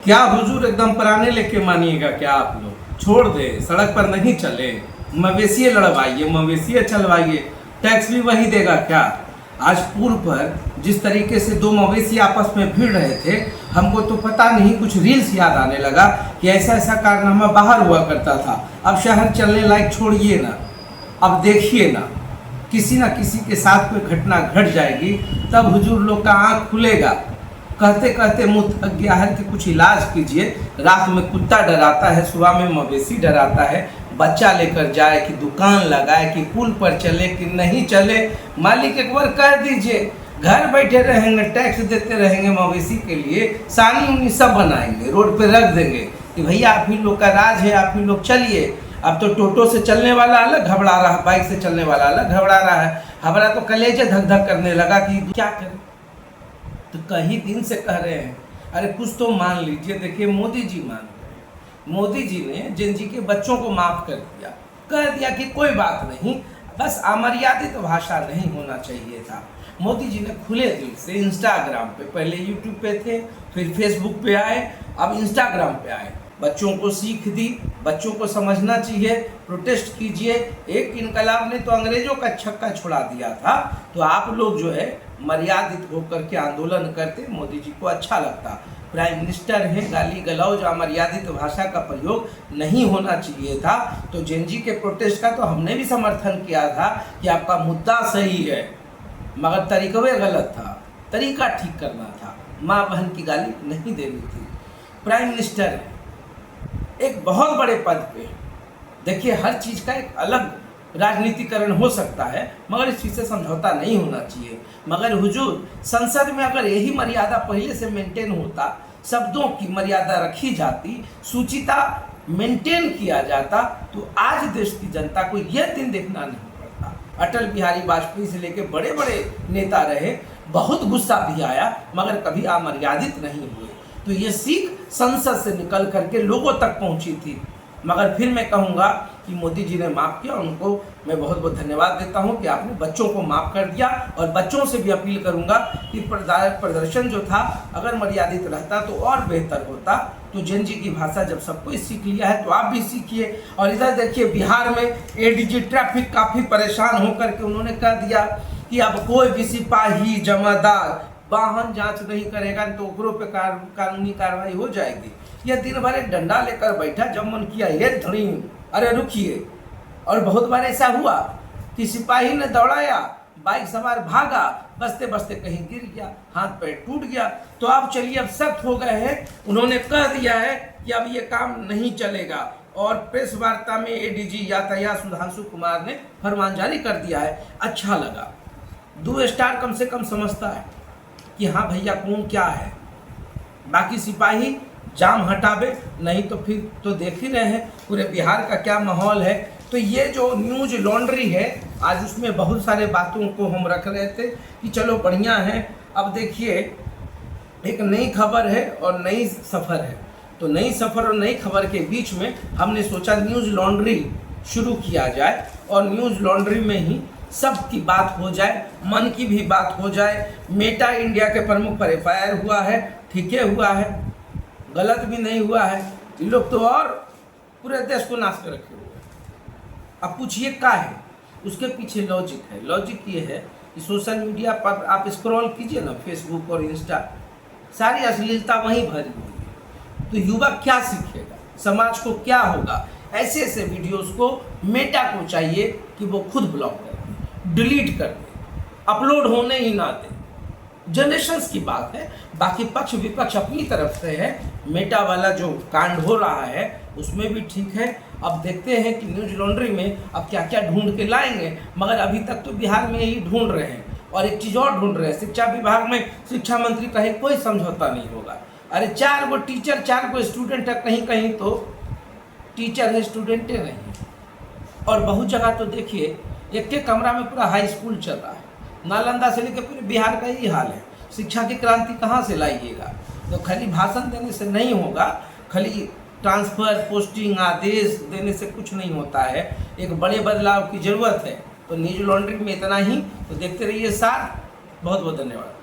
क्या हुजूर एकदम पुराने लेके मानिएगा क्या आप लोग? छोड़ दे, सड़क पर नहीं चले, मवेशी लड़वाइए, मवेशी चलवाइए, टैक्स भी वही देगा क्या? आज पुल पर जिस तरीके से दो मवेशी आपस में भिड़ रहे थे, हमको तो पता नहीं, कुछ रील्स याद आने लगा कि ऐसा ऐसा कारनामा बाहर हुआ करता था। अब शहर चलने लायक छोड़िए ना, अब देखिए ना किसी के साथ कोई घटना घट जाएगी, तब हुजूर लोग का आँख खुलेगा। कहते कहते मुँह थक गया है कि कुछ इलाज कीजिए। रात में कुत्ता डराता है, सुबह में मवेशी डराता है, बच्चा लेकर जाए कि दुकान लगाए कि पुल पर चले कि नहीं चले। मालिक एक बार कह दीजिए, घर बैठे रहेंगे, टैक्स देते रहेंगे मवेशी के लिए, सानी उनी सब बनाएंगे, रोड पे रख देंगे कि भैया आप ही लोग का राज है, आप ही लोग चलिए। अब तो टोटो से चलने वाला अलग घबरा रहा है, बाइक से चलने वाला अलग घबरा रहा है। हमारा तो कलेजे धक धक करने लगा कि क्या करें। तो कई दिन से कह रहे हैं, अरे कुछ तो मान लीजिए। देखिए मोदी जी मान गए, मोदी जी ने जिन जी के बच्चों को माफ़ कर दिया, कह दिया कि कोई बात नहीं, बस अमर्यादित भाषा नहीं होना चाहिए था। मोदी जी ने खुले दिल से इंस्टाग्राम पे, पहले यूट्यूब पे थे, फिर फेसबुक पे आए, अब इंस्टाग्राम पे आए, बच्चों को सीख दी, बच्चों को समझना चाहिए, प्रोटेस्ट कीजिए। एक इनकलाब ने तो अंग्रेजों का छक्का छुड़ा दिया था, तो आप लोग जो है मर्यादित होकर के आंदोलन करते, मोदी जी को अच्छा लगता। प्राइम मिनिस्टर हैं, गाली गलौज अमर्यादित भाषा का प्रयोग नहीं होना चाहिए था। तो जेनजी के प्रोटेस्ट का तो हमने भी समर्थन किया था कि आपका मुद्दा सही है, मगर तरीक़े गलत था, तरीका ठीक करना था, माँ बहन की गाली नहीं देनी थी। प्राइम मिनिस्टर एक बहुत बड़े पद पे, देखिए हर चीज़ का एक अलग राजनीतिकरण हो सकता है, मगर इस चीज़ से समझौता नहीं होना चाहिए। मगर हुजूर, संसद में अगर यही मर्यादा पहले से मेंटेन होता, शब्दों की मर्यादा रखी जाती, सूचिता मेंटेन किया जाता, तो आज देश की जनता को यह दिन देखना नहीं पड़ता। अटल बिहारी वाजपेयी से लेकर बड़े बड़े नेता रहे, बहुत गुस्सा भी आया, मगर कभी अमर्यादित नहीं हुए। तो ये सीख संसद से निकल करके लोगों तक पहुंची थी। मगर फिर मैं कहूँगा कि मोदी जी ने माफ़ किया, उनको मैं बहुत बहुत धन्यवाद देता हूँ कि आपने बच्चों को माफ़ कर दिया। और बच्चों से भी अपील करूँगा कि प्रदर्शन जो था अगर मर्यादित रहता तो और बेहतर होता। तो जेन जी की भाषा जब सबको सीख लिया है तो आप भी सीखिए। और इधर देखिए बिहार में एडीजी ट्रैफिक काफ़ी परेशान होकर के उन्होंने कह दिया कि अब कोई भी सिपाही जमादार वाहन जांच नहीं करेगा तो ओकरों पे कानूनी कार्रवाई हो जाएगी। यह दिन भर एक डंडा लेकर बैठा, जब मन किया ये धड़ी, अरे रुकिए। और बहुत बार ऐसा हुआ कि सिपाही ने दौड़ाया, बाइक सवार भागा, बसते बसते कहीं गिर गया, हाथ पैर टूट गया। तो आप चलिए, अब सख्त हो गए हैं, उन्होंने कह दिया है कि अब ये काम नहीं चलेगा। और प्रेस वार्ता में एडीजी यातायात सुधांशु कुमार ने फरमान जारी कर दिया है। अच्छा लगा, 2 स्टार कम से कम समझता है कि हाँ भैया कौन क्या है। बाकी सिपाही जाम हटावे, नहीं तो फिर तो देख ही रहे हैं पूरे बिहार का क्या माहौल है। तो ये जो न्यूज लॉन्ड्री है, आज उसमें बहुत सारे बातों को हम रख रहे थे कि चलो बढ़िया है। अब देखिए एक नई खबर है और नई सफ़र है, तो नई सफ़र और नई खबर के बीच में हमने सोचा न्यूज़ लॉन्ड्री शुरू किया जाए और न्यूज़ लॉन्ड्री में ही सब की बात हो जाए, मन की भी बात हो जाए। मेटा इंडिया के प्रमुख पर FIR हुआ है, ठीक है, हुआ है, गलत भी नहीं हुआ है। ये लोग तो और पूरे देश को नाश कर रखे हुए हैं। अब पूछिए क्या है उसके पीछे लॉजिक है। लॉजिक ये है कि सोशल मीडिया पर आप स्क्रॉल कीजिए ना, फेसबुक और इंस्टा, सारी अश्लीलता वहीं भरी हुई है। तो युवा क्या सीखेगा, समाज को क्या होगा? ऐसे ऐसे वीडियोस को मेटा को चाहिए कि वो खुद ब्लॉक कर दे, डिलीट कर दे, अपलोड होने ही ना दे। जनरेशंस की बात है, बाकी पक्ष विपक्ष अपनी तरफ से है। मेटा वाला जो कांड हो रहा है उसमें भी ठीक है। अब देखते हैं कि न्यूज़ लॉन्ड्री में अब क्या क्या ढूंढ के लाएंगे, मगर अभी तक तो बिहार में यही ढूंढ रहे हैं। और एक चीज़ और ढूंढ रहे हैं, शिक्षा विभाग में शिक्षा मंत्री कहे कोई समझौता नहीं होगा। अरे 4 गो टीचर 4 गो स्टूडेंट है, कहीं कहीं तो टीचर है, स्टूडेंटे नहीं। और बहुत जगह तो देखिए एक के कमरा में पूरा हाई स्कूल चल रहा है। नालंदा से लेकर पूरे बिहार का यही हाल है। शिक्षा की क्रांति कहाँ से लाइएगा? तो खाली भाषण देने से नहीं होगा, खाली ट्रांसफ़र, पोस्टिंग, आदेश देने से कुछ नहीं होता है। एक बड़े बदलाव की ज़रूरत है। तो न्यूज़ लॉन्ड्री में इतना ही। तो देखते रहिए साथ। बहुत बहुत धन्यवाद।